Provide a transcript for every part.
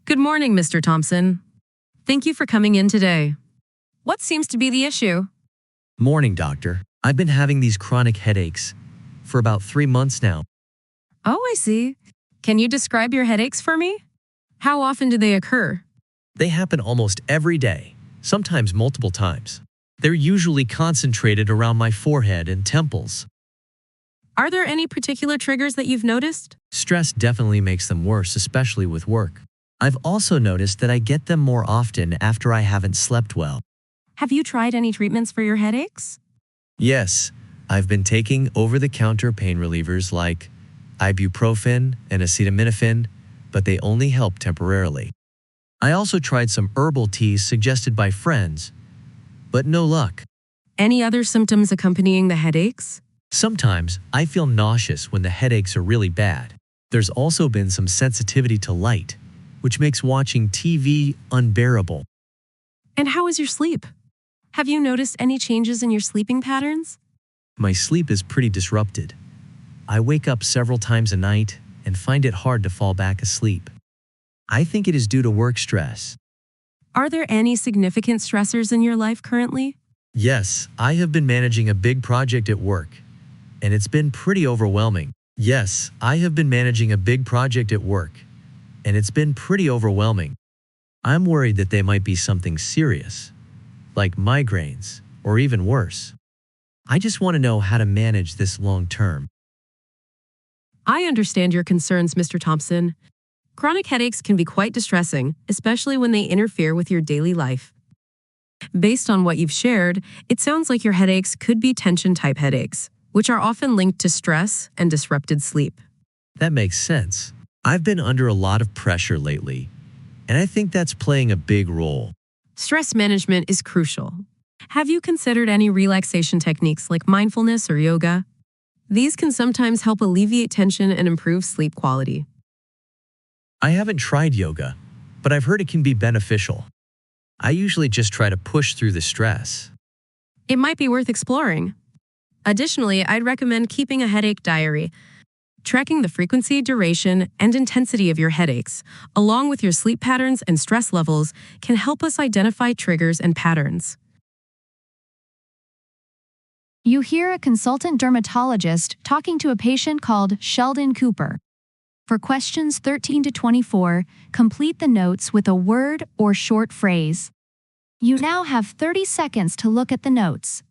Good morning, Mr. Thompson. Thank you for coming in today. What seems to be the issue? Morning, doctor. I've been having these chronic headaches for about 3 months now. Oh, I see. Can you describe your headaches for me? How often do they occur? They happen almost every day, sometimes multiple times. They're usually concentrated around my forehead and temples. Are there any particular triggers that you've noticed? Stress definitely makes them worse, especially with work. I've also noticed that I get them more often after I haven't slept well. Have you tried any treatments for your headaches? Yes, I've been taking over-the-counter pain relievers like ibuprofen and acetaminophen, but they only help temporarily. I also tried some herbal teas suggested by friends, but no luck. Any other symptoms accompanying the headaches? Sometimes I feel nauseous when the headaches are really bad. There's also been some sensitivity to light, which makes watching TV unbearable. And how is your sleep? Have you noticed any changes in your sleeping patterns? My sleep is pretty disrupted. I wake up several times a night and find it hard to fall back asleep. I think it is due to work stress. Are there any significant stressors in your life currently? Yes, I have been managing a big project at work, and it's been pretty overwhelming. I'm worried that they might be something serious, like migraines, or even worse. I just want to know how to manage this long term. I understand your concerns, Mr. Thompson. Chronic headaches can be quite distressing, especially when they interfere with your daily life. Based on what you've shared, it sounds like your headaches could be tension-type headaches, which are often linked to stress and disrupted sleep. That makes sense. I've been under a lot of pressure lately, and I think that's playing a big role. Stress management is crucial. Have you considered any relaxation techniques like mindfulness or yoga? These can sometimes help alleviate tension and improve sleep quality. I haven't tried yoga, but I've heard it can be beneficial. I usually just try to push through the stress. It might be worth exploring. Additionally, I'd recommend keeping a headache diary. Tracking the frequency, duration, and intensity of your headaches, along with your sleep patterns and stress levels, can help us identify triggers and patterns. You hear a consultant dermatologist talking to a patient called Sheldon Cooper. For questions 13 to 24, complete the notes with a word or short phrase. You now have 30 seconds to look at the notes.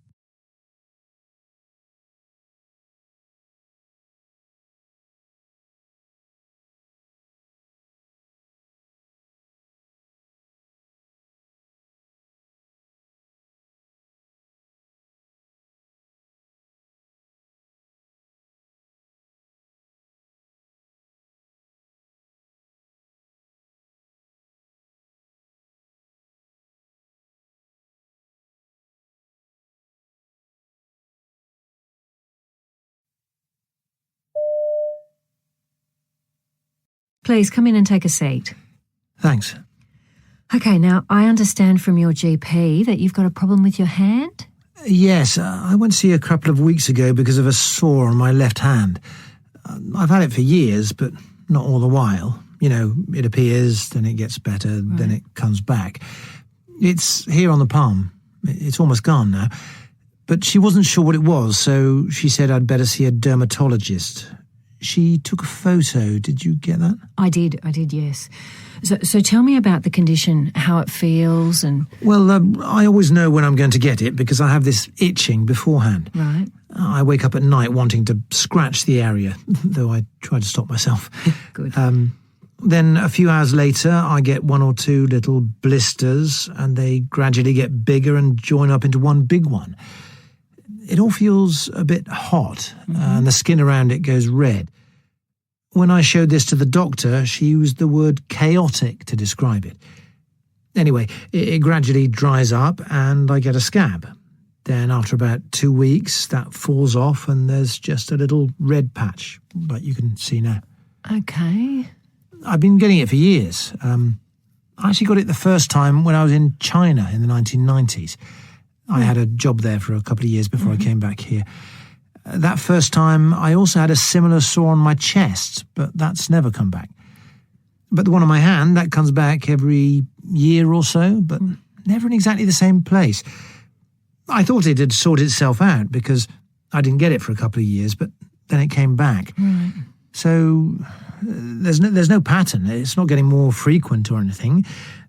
Please come in and take a seat. Thanks. Okay, now I understand from your GP that you've got a problem with your hand? Yes, I went to see a couple of weeks ago because of a sore on my left hand. I've had it for years, but not all the while. You know, it appears, then it gets better, then it comes back. It's here on the palm. It's almost gone now. But she wasn't sure what it was, so she said I'd better see a dermatologist. She took a photo. Did you get that? I did, yes. So tell me about the condition, how it feels and... Well, I always know when I'm going to get it because I have this itching beforehand. Right. I wake up at night wanting to scratch the area, though I try to stop myself. Good. Then a few hours later, I get 1 or 2 little blisters, and they gradually get bigger and join up into one big one. It all feels a bit hot, and the skin around it goes red. When I showed this to the doctor, she used the word chaotic to describe it. Anyway, it gradually dries up, and I get a scab. Then after about 2 weeks, that falls off, and there's just a little red patch, like you can see now. Okay. I've been getting it for years. I actually got it the first time when I was in China in the 1990s. I had a job there for a couple of years before I came back here. That first time, I also had a similar sore on my chest, but that's never come back. But the one on my hand, that comes back every year or so, but never in exactly the same place. I thought it had sorted itself out because I didn't get it for a couple of years, but then it came back. Right. So there's no pattern. It's not getting more frequent or anything,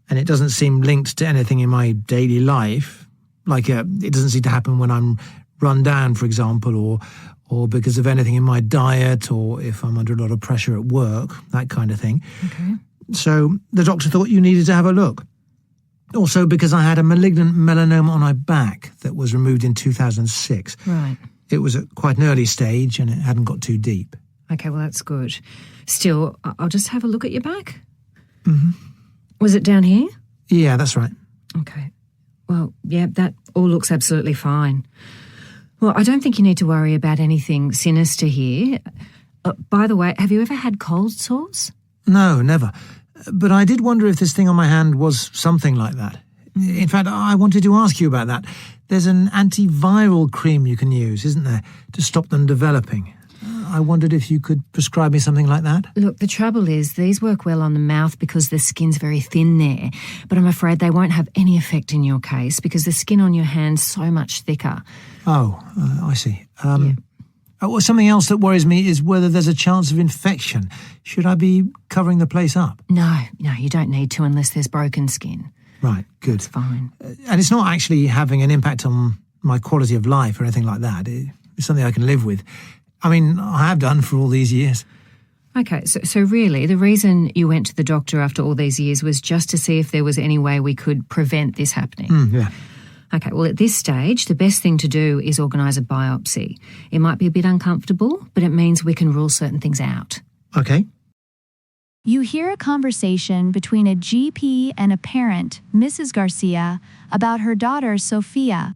and it doesn't seem linked to anything in my daily life. Like it doesn't seem to happen when I'm run down, for example, or because of anything in my diet, or if I'm under a lot of pressure at work, that kind of thing. Okay. So the doctor thought you needed to have a look. Also because I had a malignant melanoma on my back that was removed in 2006. Right. It was at quite an early stage and it hadn't got too deep. Okay, well, that's good. Still, I'll just have a look at your back. Mm-hmm. Was it down here? Yeah, that's right. Okay. Well, yeah, that all looks absolutely fine. Well, I don't think you need to worry about anything sinister here. By the way, have you ever had cold sores? No, never. But I did wonder if this thing on my hand was something like that. In fact, I wanted to ask you about that. There's an antiviral cream you can use, isn't there, to stop them developing? I wondered if you could prescribe me something like that. Look, the trouble is these work well on the mouth because the skin's very thin there, but I'm afraid they won't have any effect in your case because the skin on your hand's so much thicker. Oh, I see. Well, something else that worries me is whether there's a chance of infection. Should I be covering the place up? No, you don't need to unless there's broken skin. Right, good. It's fine. And it's not actually having an impact on my quality of life or anything like that. It's something I can live with. I mean, I have done for all these years. Okay, so really the reason you went to the doctor after all these years was just to see if there was any way we could prevent this happening. Yeah. Okay, well, at this stage, the best thing to do is organise a biopsy. It might be a bit uncomfortable, but it means we can rule certain things out. Okay. You hear a conversation between a GP and a parent, Mrs. Garcia, about her daughter, Sophia.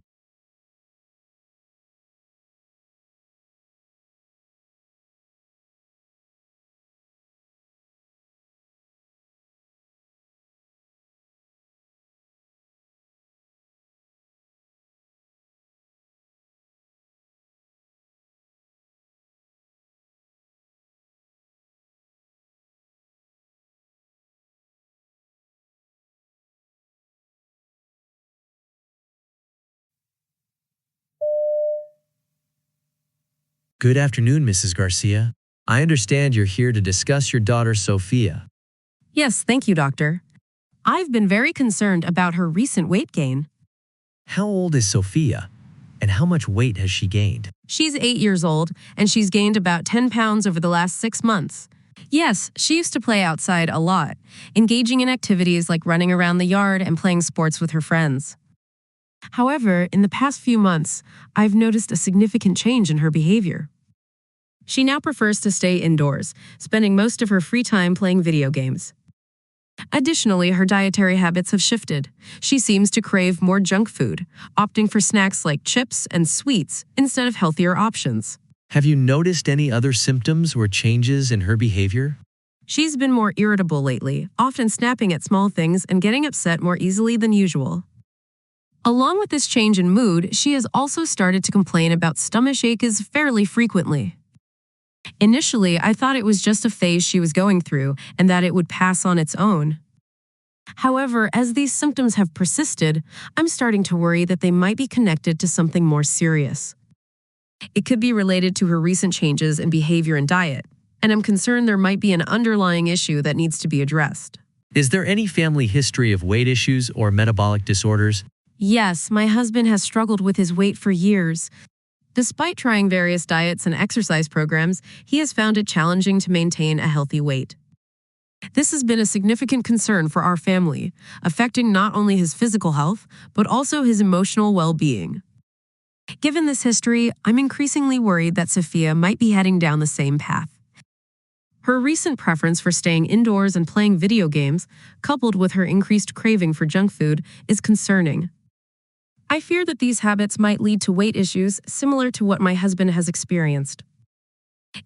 Good afternoon, Mrs. Garcia. I understand you're here to discuss your daughter, Sophia. Yes, thank you, doctor. I've been very concerned about her recent weight gain. How old is Sophia, and how much weight has she gained? She's 8 years old, and she's gained about 10 pounds over the last 6 months. Yes, she used to play outside a lot, engaging in activities like running around the yard and playing sports with her friends. However, in the past few months, I've noticed a significant change in her behavior. She now prefers to stay indoors, spending most of her free time playing video games. Additionally, her dietary habits have shifted. She seems to crave more junk food, opting for snacks like chips and sweets instead of healthier options. Have you noticed any other symptoms or changes in her behavior? She's been more irritable lately, often snapping at small things and getting upset more easily than usual. Along with this change in mood, she has also started to complain about stomach aches fairly frequently. Initially, I thought it was just a phase she was going through and that it would pass on its own. However, as these symptoms have persisted, I'm starting to worry that they might be connected to something more serious. It could be related to her recent changes in behavior and diet, and I'm concerned there might be an underlying issue that needs to be addressed. Is there any family history of weight issues or metabolic disorders? Yes, my husband has struggled with his weight for years. Despite trying various diets and exercise programs, he has found it challenging to maintain a healthy weight. This has been a significant concern for our family, affecting not only his physical health, but also his emotional well-being. Given this history, I'm increasingly worried that Sophia might be heading down the same path. Her recent preference for staying indoors and playing video games, coupled with her increased craving for junk food, is concerning. I fear that these habits might lead to weight issues similar to what my husband has experienced.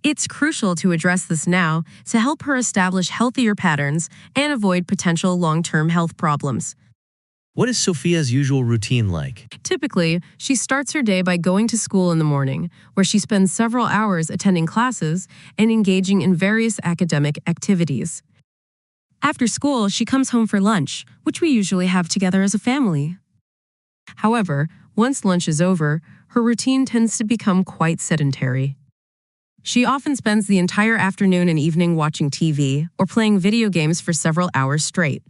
It's crucial to address this now to help her establish healthier patterns and avoid potential long-term health problems. What is Sophia's usual routine like? Typically, she starts her day by going to school in the morning, where she spends several hours attending classes and engaging in various academic activities. After school, she comes home for lunch, which we usually have together as a family. However, once lunch is over, her routine tends to become quite sedentary. She often spends the entire afternoon and evening watching TV or playing video games for several hours straight.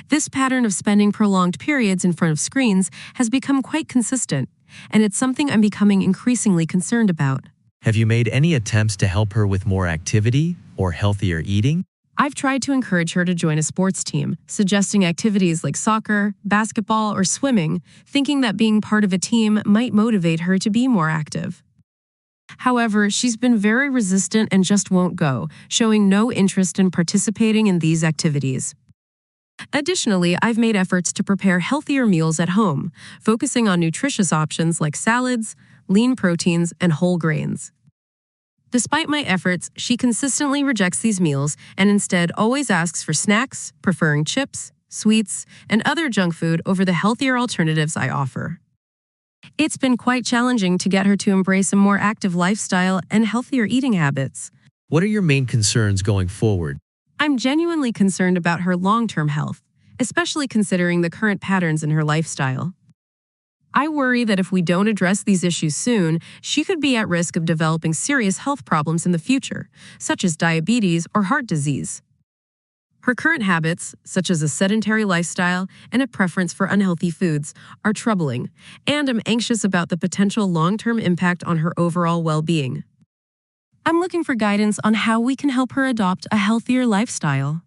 This pattern of spending prolonged periods in front of screens has become quite consistent, and it's something I'm becoming increasingly concerned about. Have you made any attempts to help her with more activity or healthier eating? I've tried to encourage her to join a sports team, suggesting activities like soccer, basketball, or swimming, thinking that being part of a team might motivate her to be more active. However, she's been very resistant and just won't go, showing no interest in participating in these activities. Additionally, I've made efforts to prepare healthier meals at home, focusing on nutritious options like salads, lean proteins, and whole grains. Despite my efforts, she consistently rejects these meals and instead always asks for snacks, preferring chips, sweets, and other junk food over the healthier alternatives I offer. It's been quite challenging to get her to embrace a more active lifestyle and healthier eating habits. What are your main concerns going forward? I'm genuinely concerned about her long-term health, especially considering the current patterns in her lifestyle. I worry that if we don't address these issues soon, she could be at risk of developing serious health problems in the future, such as diabetes or heart disease. Her current habits, such as a sedentary lifestyle and a preference for unhealthy foods, are troubling, and I'm anxious about the potential long-term impact on her overall well-being. I'm looking for guidance on how we can help her adopt a healthier lifestyle.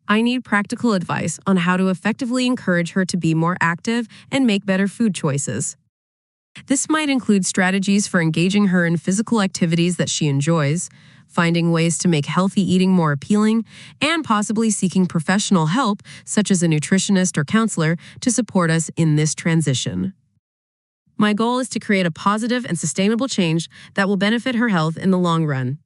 I need practical advice on how to effectively encourage her to be more active and make better food choices. This might include strategies for engaging her in physical activities that she enjoys, finding ways to make healthy eating more appealing, and possibly seeking professional help, such as a nutritionist or counselor, to support us in this transition. My goal is to create a positive and sustainable change that will benefit her health in the long run.